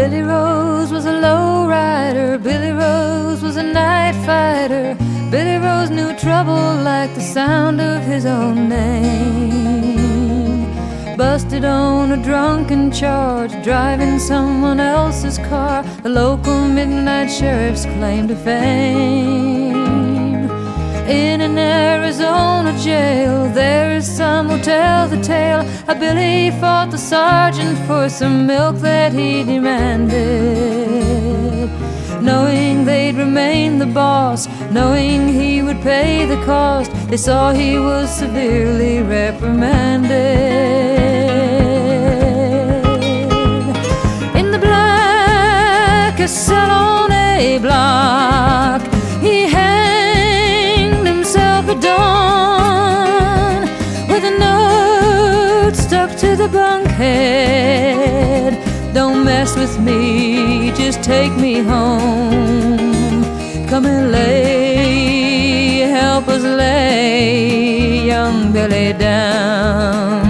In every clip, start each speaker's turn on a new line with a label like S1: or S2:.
S1: Billy Rose was a low rider, Billy Rose was a night fighter. Billy Rose knew trouble like the sound of his own name. Busted on a drunken charge, driving someone else's car, the local midnight sheriff's claim to fame. In an Arizona jail, there is some who tell the tale how Billy fought the sergeant for some milk that he demanded. Knowing they'd remain the boss, knowing he would pay the cost, they saw he was severely reprimanded. In the blackest cell on A block, he hanged himself at dawn, with a note stuck to the bunkhead. Don't mess with me, just take me home. Come and lay, help us lay young Billy down.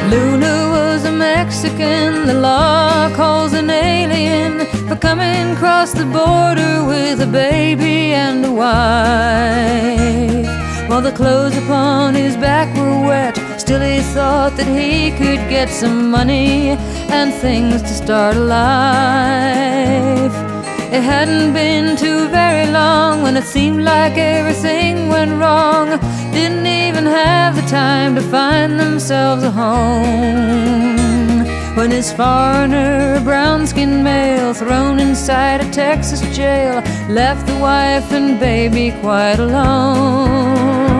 S1: Luna was a Mexican, the law calls an alien for coming across the border with a baby and a wife. While the clothes upon his back were wet, still he thought that he could get some money and things to start a life. It hadn't been too very long when it seemed like everything went wrong. Didn't even have the time to find themselves a home, when his foreigner, brown-skinned male, thrown inside a Texas jail, left the wife and baby quite alone.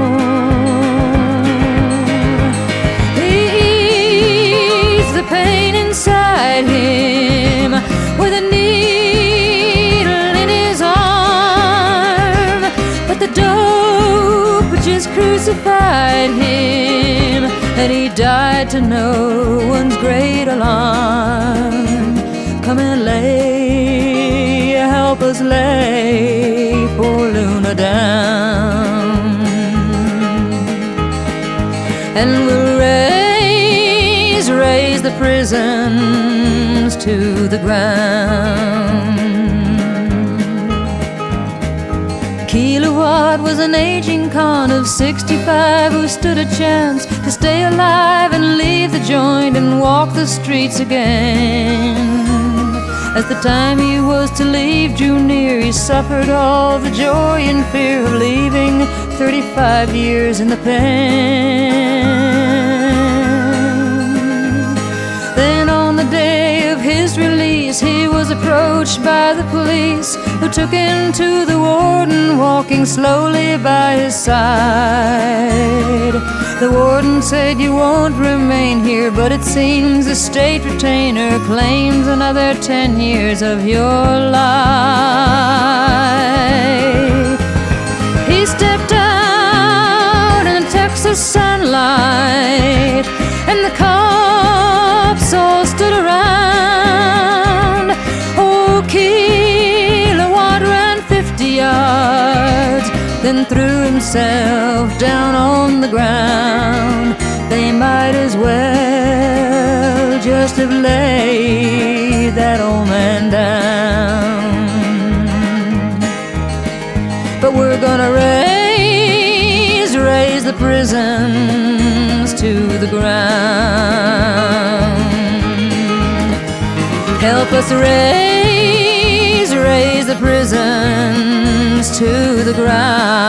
S1: Pain inside him with a needle in his arm, but the dope just crucified him, and he died to no one's great alarm. Come and lay, help us lay poor Luna down, and we'll raise the prisons to the ground. Kilowatt was an aging con of 65 who stood a chance to stay alive and leave the joint and walk the streets again. As the time he was to leave drew near, he suffered all the joy and fear of leaving 35 years in the pen. Then on the day of his release, he was approached by the police, who took him to the warden, walking slowly by his side. The warden said, "You won't remain here, but it seems the state retainer claims another 10 years of your life." He stepped out in the Texas sunlight, and the cops all stood around. Oh, Kilowatt ran 50 yards, then threw himself down on the ground. They might as well just have laid that old man down. But we're gonna raise the prisons to the ground. Help us raise the prisons to the ground.